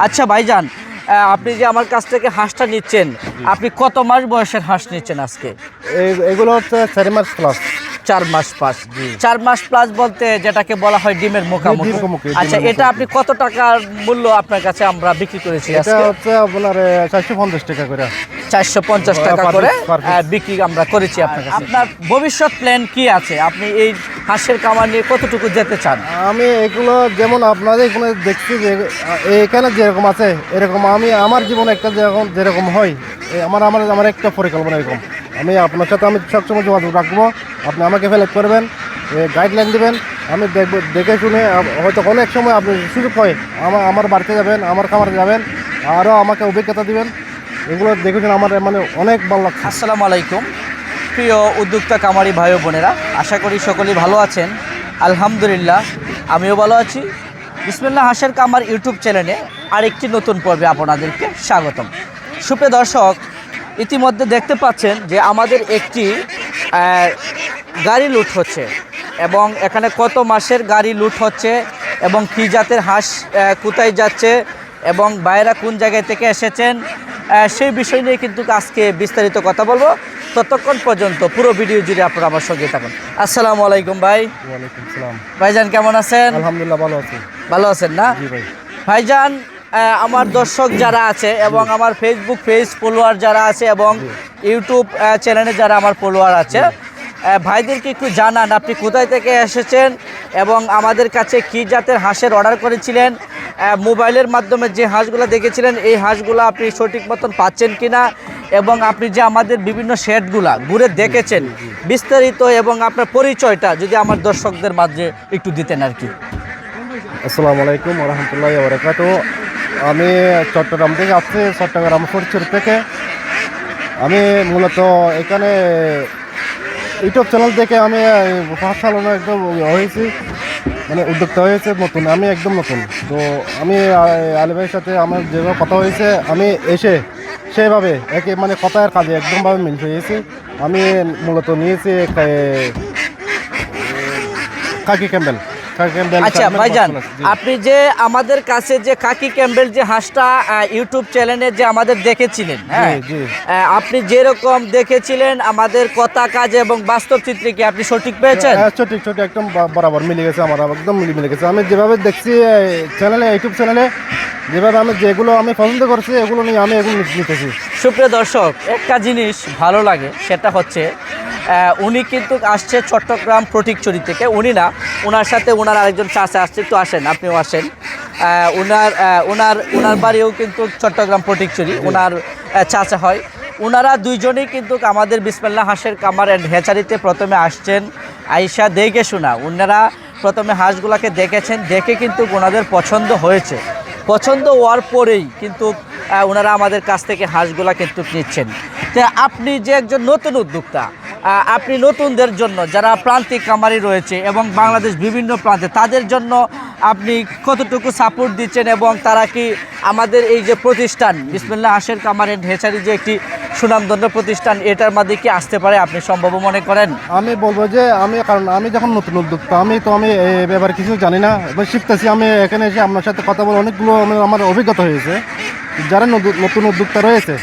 আচ্ছা ভাইজান, আপনি যে আমার কাছ থেকে হাঁসটা নিচ্ছেন, আপনি কত মাস বয়সের হাঁস নিচ্ছেন আজকে? এগুলো হচ্ছে 4 মাস প্লাস। 4 মাস প্লাস। 4 মাস প্লাস বলতে যেটাকে বলা হয় ডিমের মুখোমুখি। আচ্ছা, এটা আপনি কত টাকার মূল্য আপনার কাছে আমরা বিক্রি করেছি এটা আজকে? হচ্ছে আপনার 450 টাকা করে। 450 টাকা করে বিক্রি আমরা করেছি আপনার কাছে। আপনার ভবিষ্যৎ প্ল্যান কি আছে? আপনি এই হাঁসের খামার নিয়ে কতটুকু যেতে চান? আমি এগুলো যেমন আপনাদের এখানে দেখছি যে এখানে যেরকম আছে এরকম আমি আমার জীবনে একটা যেরকম হয় আমার আমার আমার একটা পরিকল্পনা এরকম। আমি আপনার সাথে আমি সবসময় যোগাযোগ রাখবো, আপনি আমাকে হেল্প করবেন, গাইডলাইন দেবেন, আমি দেখবো, দেখে শুনে হয়তো অনেক সময় আপনি সুযোগ হয় আমার বাড়িতে যাবেন, আমার খামারে যাবেন, আরও আমাকে অভিজ্ঞতা দিবেন। এগুলো দেখে শুনে আমার মানে অনেক ভালো লাগছে। আসসালামু আলাইকুম প্রিয় উদ্যোক্তা কামারি ভাই ও বোনেরা, আশা করি সকলেই ভালো আছেন। আলহামদুলিল্লাহ আমিও ভালো আছি। বিসমিল্লাহ হাঁসের কামার ইউটিউব চ্যানেলে আরেকটি নতুন পর্বে আপনাদেরকে স্বাগতম। সুপ্রিয় দর্শক, ইতিমধ্যে দেখতে পাচ্ছেন যে আমাদের একটি গাড়ি লুট হচ্ছে এবং এখানে কত মাসের গাড়ি লুট হচ্ছে এবং কী জাতের হাঁস কোথায় যাচ্ছে এবং বাইরা কোন জায়গায় থেকে এসেছেন সেই বিষয় নিয়ে কিন্তু আজকে বিস্তারিত কথা বলবো। ততক্ষণ পর্যন্ত পুরো ভিডিও জুড়ে আপনারা আমার সঙ্গে থাকুন। আসসালামু আলাইকুম ভাই। ওয়ালাইকুম সালাম। ভাইজান কেমন আছেন? আলহামদুলিল্লাহ ভালো আছি। ভালো আছেন না? জি ভাই। ভাইজান, আমার দর্শক যারা আছে এবং আমার ফেসবুক পেজ ফলোয়ার যারা আছে এবং ইউটিউব চ্যানেলে যারা আমার ফলোয়ার আছে, ভাইদেরকে একটু জানান আপনি কোথায় থেকে এসেছেন এবং আমাদের কাছে কী জাতের হাঁসের অর্ডার করেছিলেন, মোবাইলের মাধ্যমে যে হাঁসগুলো দেখেছিলেন এই হাঁসগুলো আপনি সঠিক মতন পাচ্ছেন কিনা এবং আপনি যে আমাদের বিভিন্ন শেডগুলা ঘুরে দেখেছেন বিস্তারিত এবং আপনার পরিচয়টা যদি আমার দর্শকদের মাঝে একটু দিতেন আর কি। আসসালামু আলাইকুম ওয়া রাহমাতুল্লাহি ওয়া বারাকাতুহু। আমি চট্টগ্রাম থেকে আসছি, চট্টগ্রাম ফরিদপুর থেকে। আমি মূলত এখানে ইউটিউব চ্যানেল থেকে আমি হাঁস পালনে একদম হয়েছি, মানে উদ্যোক্তা হয়েছে নতুন, আমি একদম নতুন। তো আমি আলী ভাইয়ের সাথে আমার যেভাবে কথা হয়েছে আমি এসে সেভাবে একে মানে কথার কাজে একদমভাবে মিল হয়েছি। আমি মূলত নিয়েছি কাকি ক্যাম্বেল। আচ্ছা ভাইজান, আপনি যে আমাদের কাছে যে কাকি ক্যাম্বেল যে হাঁসটা ইউটিউব চ্যানেলে যে আমাদের দেখেছিলেন, হ্যাঁ, আপনি যেরকম দেখেছিলেন আমাদের কথা কাজ এবং বাস্তব চিত্রে কি আপনি সঠিক পেয়েছেন? সঠিক একদম বরাবর মিলে গেছে, আমার একদম মিলে গেছে। আমি যেভাবে দেখছি চ্যানেলে, ইউটিউব চ্যানেলে যেভাবে আমি যেগুলো আমি পছন্দ করছি এগুলো নিয়ে আমি এগুলো নিতেছি। সুপ্রিয় দর্শক, একটা জিনিস ভালো লাগে সেটা হচ্ছে উনি কিন্তু আসছে চট্টগ্রাম ফটিকছড়ি থেকে। উনি না, ওনার সাথে ওনার আরেকজন চাচা আসছে, একটু আসেন, আপনিও আসেন। ওনার বাড়িও কিন্তু চট্টগ্রাম ফটিকছড়ি, ওনার চাচা হয়। ওনারা দুইজনেই কিন্তু আমাদের বিসমিল্লাহ হাঁসের কামার অ্যান্ড হ্যাচারিতে প্রথমে আসছেন, আইসা দেখে শোনা ওনারা প্রথমে হাঁসগুলোকে দেখেছেন, দেখে কিন্তু ওনাদের পছন্দ হয়েছে। পছন্দ হওয়ার পরেই কিন্তু ওনারা আমাদের কাছ থেকে হাঁসগুলা কিন্তু নিচ্ছেন। তো আপনি যে একজন নতুন উদ্যোক্তা, আপনি নতুনদের জন্য যারা প্রান্তিক কামারি রয়েছে এবং বাংলাদেশ বিভিন্ন প্রান্তে তাদের জন্য আপনি কতটুকু সাপোর্ট দিচ্ছেন এবং তারা কি আমাদের এই যে প্রতিষ্ঠান বিসমিল্লাহ হাঁসের কামার অ্যান্ড হ্যাচারি যে একটি সুনামধন্য প্রতিষ্ঠান, এটার মধ্যে কি আসতে পারে আপনি সম্ভব মনে করেন? আমি বলবো যে কারণ আমি যখন নতুন উদ্যোক্তা, আমি এই ব্যাপারে কিছু জানি না, এবার শিখতেছি। আমি এখানে এসে আপনার সাথে কথা বলে অনেকগুলো আমার অভিজ্ঞতা হয়েছে। যারা নতুন উদ্যোক্তা রয়েছে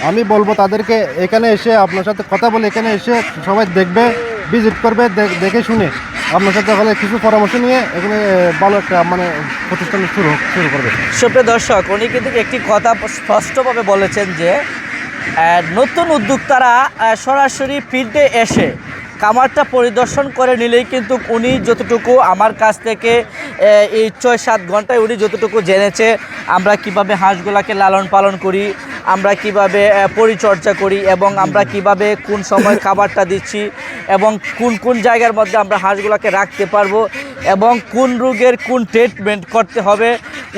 আমি বলবো তাদেরকে এখানে এসে আপনার সাথে কথা বলে এখানে এসে সবাই দেখবে, ভিজিট করবে, দেখে শুনে আপনার সাথে হলে কিছু পরামর্শ নিয়ে এখানে ভালো একটা মানে প্রতিষ্ঠান শুরু করবে। সুপ্রিয় দর্শক, উনি কিন্তু একটি কথা স্পষ্টভাবে বলেছেন যে নতুন উদ্যোক্তারা সরাসরি ফিল্ডে এসে খামারটা পরিদর্শন করে নিলেই কিন্তু উনি যতটুকু আমার কাছ থেকে এই 6-7 ঘন্টায় উনি যতটুকু জেনেছে আমরা কিভাবে হাঁসগুলাকে লালন পালন করি, আমরা কিভাবে পরিচর্যা করি এবং আমরা কিভাবে কোন সময় খাবারটা দিচ্ছি এবং কোন জায়গার মধ্যে আমরা হাঁসগুলাকে রাখতে পারবো এবং কোন রোগের কোন ট্রিটমেন্ট করতে হবে,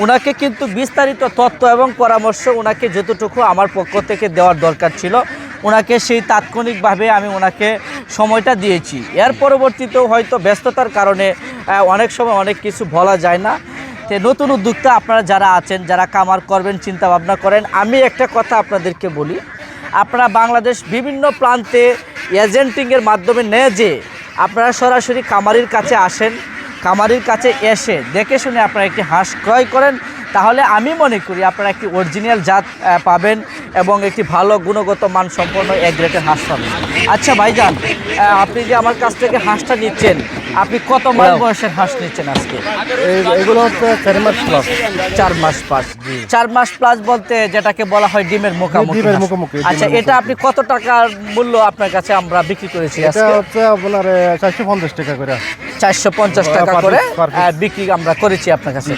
ওনাকে কিন্তু বিস্তারিত তথ্য এবং পরামর্শ ওনাকে যতটুকু আমার পক্ষ থেকে দেওয়ার দরকার ছিল ওনাকে সেই তাৎক্ষণিকভাবে আমি ওনাকে সময়টা দিয়েছি। এর পরবর্তীতেও হয়তো ব্যস্ততার কারণে অনেক সময় অনেক কিছু বলা যায় না। তো নতুন উদ্যোক্তা আপনারা যারা আছেন, যারা কামার করবেন চিন্তা ভাবনা করেন, আমি একটা কথা আপনাদেরকে বলি, আপনারা বাংলাদেশ বিভিন্ন প্রান্তে এজেন্টিংয়ের মাধ্যমে নিয়ে যে আপনারা সরাসরি কামারির কাছে আসেন, কামারির কাছে এসে দেখে শুনে আপনারা একটি হাঁস ক্রয় করেন, তাহলে আমি মনে করি আপনারা একটি অরিজিনাল জাত পাবেন এবং একটি ভালো গুণগত মান সম্পন্ন এক গ্রেডের হাঁস পাবেন। আচ্ছা ভাইজান, আপনি যে আমার কাছ থেকে হাঁসটা নিচ্ছেন, আপনি কত মাস বয়সের হাঁস নিচ্ছেন আজকে? এগুলো হচ্ছে 4 মাস প্লাস। 4 মাস প্লাস। 4 মাস প্লাস বলতে যেটাকে বলা হয় ডিমের মুখোমুখি। ডিমের মুখোমুখি। আচ্ছা, এটা আপনি কত টাকার মূল্য আপনার কাছে আমরা বিক্রি করেছি এটা আজকে? হচ্ছে আপনার 450 টাকা করে। 450 টাকা করে বিক্রি আমরা করেছি আপনার কাছে।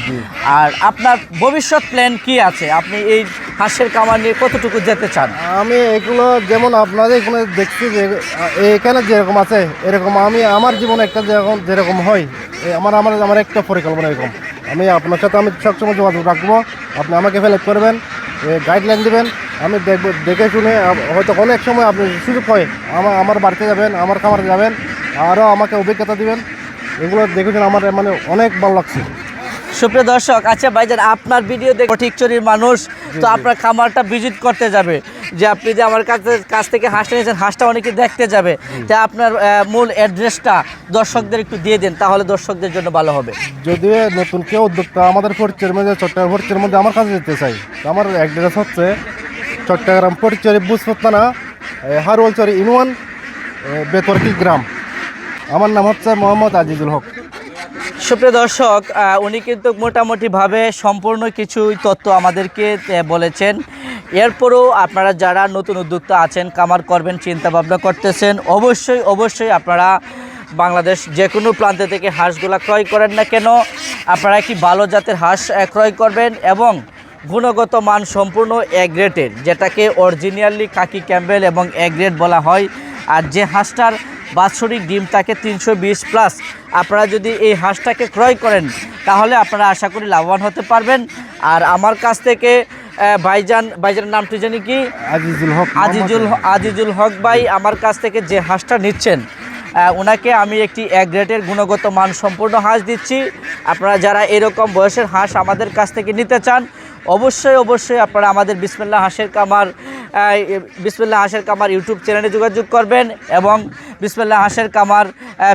আর আপনার ভবিষ্যৎ প্ল্যান কি আছে? আপনি এই হাঁসের খামার নিয়ে কতটুকু যেতে চান? আমি এগুলো যেমন আপনাদের এখানে দেখছি যে এখানে যেরকম আছে এরকম আমি আমার জীবনে একটা যেরকম হয় আমার একটা পরিকল্পনা এরকম। আমি আপনার সাথে আমি সবসময় যোগাযোগ রাখবো, আপনি আমাকে হেল্প করবেন, গাইডলাইন দেবেন, আমি দেখবো, দেখে শুনে হয়তো অনেক সময় আপনি সুযোগ হয় আমার বাড়িতে যাবেন, আমার খামারে যাবেন, আরও আমাকে অভিজ্ঞতা দিবেন। এগুলো দেখেছেন আমার মানে অনেক ভালো লাগছে। সুপ্রিয় দর্শক, আচ্ছা ভাইজান, আপনার ভিডিও দেখে ফটিকছড়ির মানুষ তো আপনার খামারটা ভিজিট করতে যাবে, যে আপনি যে আমার কাছ থেকে হাঁসটা নিয়েছেন, হাঁসটা অনেকে দেখতে যাবে, তা আপনার মূল অ্যাড্রেসটা দর্শকদের একটু দিয়ে দেন, তাহলে দর্শকদের জন্য ভালো হবে। যদি নতুন কেউ উদ্যোক্তা আমাদের ফটিকছড়ির মধ্যে চট্টগ্রাম ফটিকছড়ির মধ্যে আমার কাছে যেতে চাই, তো আমার অ্যাড্রেস হচ্ছে চট্টগ্রাম ফটিকছড়ি বুঝপত থানা, হারওয়ালচরি ইউনিয়ন, বেতর্কি গ্রাম। আমার নাম হচ্ছে মোহাম্মদ আজিজুল হক। সুপ্রিয় দর্শক, উনি কিন্তু মোটামুটিভাবে সম্পূর্ণ কিছুই তথ্য আমাদেরকে বলেছেন। এরপরও আপনারা যারা নতুন উদ্যোক্তা আছেন, কামার করবেন চিন্তা ভাবনা করতেছেন, অবশ্যই আপনারা বাংলাদেশ যে কোনো প্রান্তে থেকে হাঁসগুলা ক্রয় করেন না কেন, আপনারা একটি ভালো জাতের হাঁস ক্রয় করবেন এবং গুণগত মান সম্পূর্ণ এ গ্রেডের, যেটাকে অরিজিনালি কাকি ক্যাম্বেল এবং এ গ্রেড বলা হয়। আর যে হাঁসটার বাৎসরিক ডিম থাকে 320 প্লাস, আপনারা যদি এই হাঁসটাকে ক্রয় করেন তাহলে আপনারা আশা করি লাভবান হতে পারবেন। আর আমার কাছ থেকে ভাইজানের নামটি জানি কি? আজিজুল হক ভাই আমার কাছ থেকে যে হাঁসটা নিচ্ছেন, ওনাকে আমি একটি এক গ্রেডের গুণগত মান সম্পূর্ণ হাঁস দিচ্ছি। আপনারা যারা এরকম বয়সের হাঁস আমাদের কাছ থেকে নিতে চান, অবশ্যই আপনারা আমাদের বিসমিল্লাহ হাঁসের কামার ইউটিউব চ্যানেলে যোগাযোগ করবেন এবং বিসমিল্লাহ হাঁসের কামার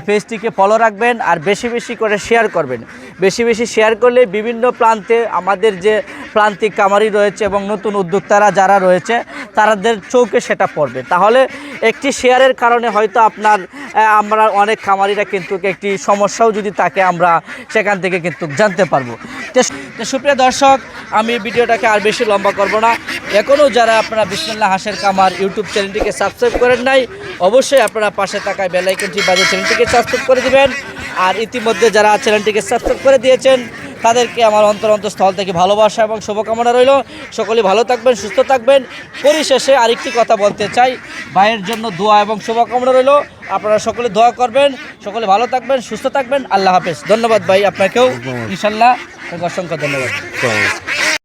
পেজটিকে ফলো রাখবেন, আর বেশি করে শেয়ার করবেন। বেশি শেয়ার করলে বিভিন্ন প্রান্তে আমাদের যে প্রান্তিক কামারি রয়েছে এবং নতুন উদ্যোক্তারা যারা রয়েছে তাদের চৌকে সেটা পড়বে। তাহলে একটি শেয়ারের কারণে হয়তো আমরা অনেক খামারিরা কিন্তু একটি সমস্যাও যদি থাকে আমরা সেখান থেকে কিন্তু জানতে পারবো। তো সুপ্রিয় দর্শক, আমি ভিডিওটাকে আর বেশি লম্বা করব না। এখনও যারা আপনারা বিসমিল্লাহ হাঁসের কামার ইউটিউব চ্যানেলটিকে সাবস্ক্রাইব করেন নাই, অবশ্যই আপনারা পাশে থাকা বেল আইকনটি বাজিয়ে চ্যানেলটিকে সাবস্ক্রাইব করে দিবেন। আর ইতিমধ্যে যারা চ্যানেলটিকে সাবস্ক্রাইব করে দিয়েছেন তাদেরকে আমার অন্তরস্থল থেকে ভালোবাসা এবং শুভকামনা রইল। সকলে ভালো থাকবেন, সুস্থ থাকবেন। পরিশেষে আরেকটি কথা বলতে চাই, ভাইয়ের জন্য দোয়া এবং শুভকামনা রইল। আপনারা সকলে দোয়া করবেন, সকলে ভালো থাকবেন, সুস্থ থাকবেন। আল্লাহ হাফেজ। ধন্যবাদ ভাই, আপনাকেও ইনশাল্লাহ অসংখ্য ধন্যবাদ।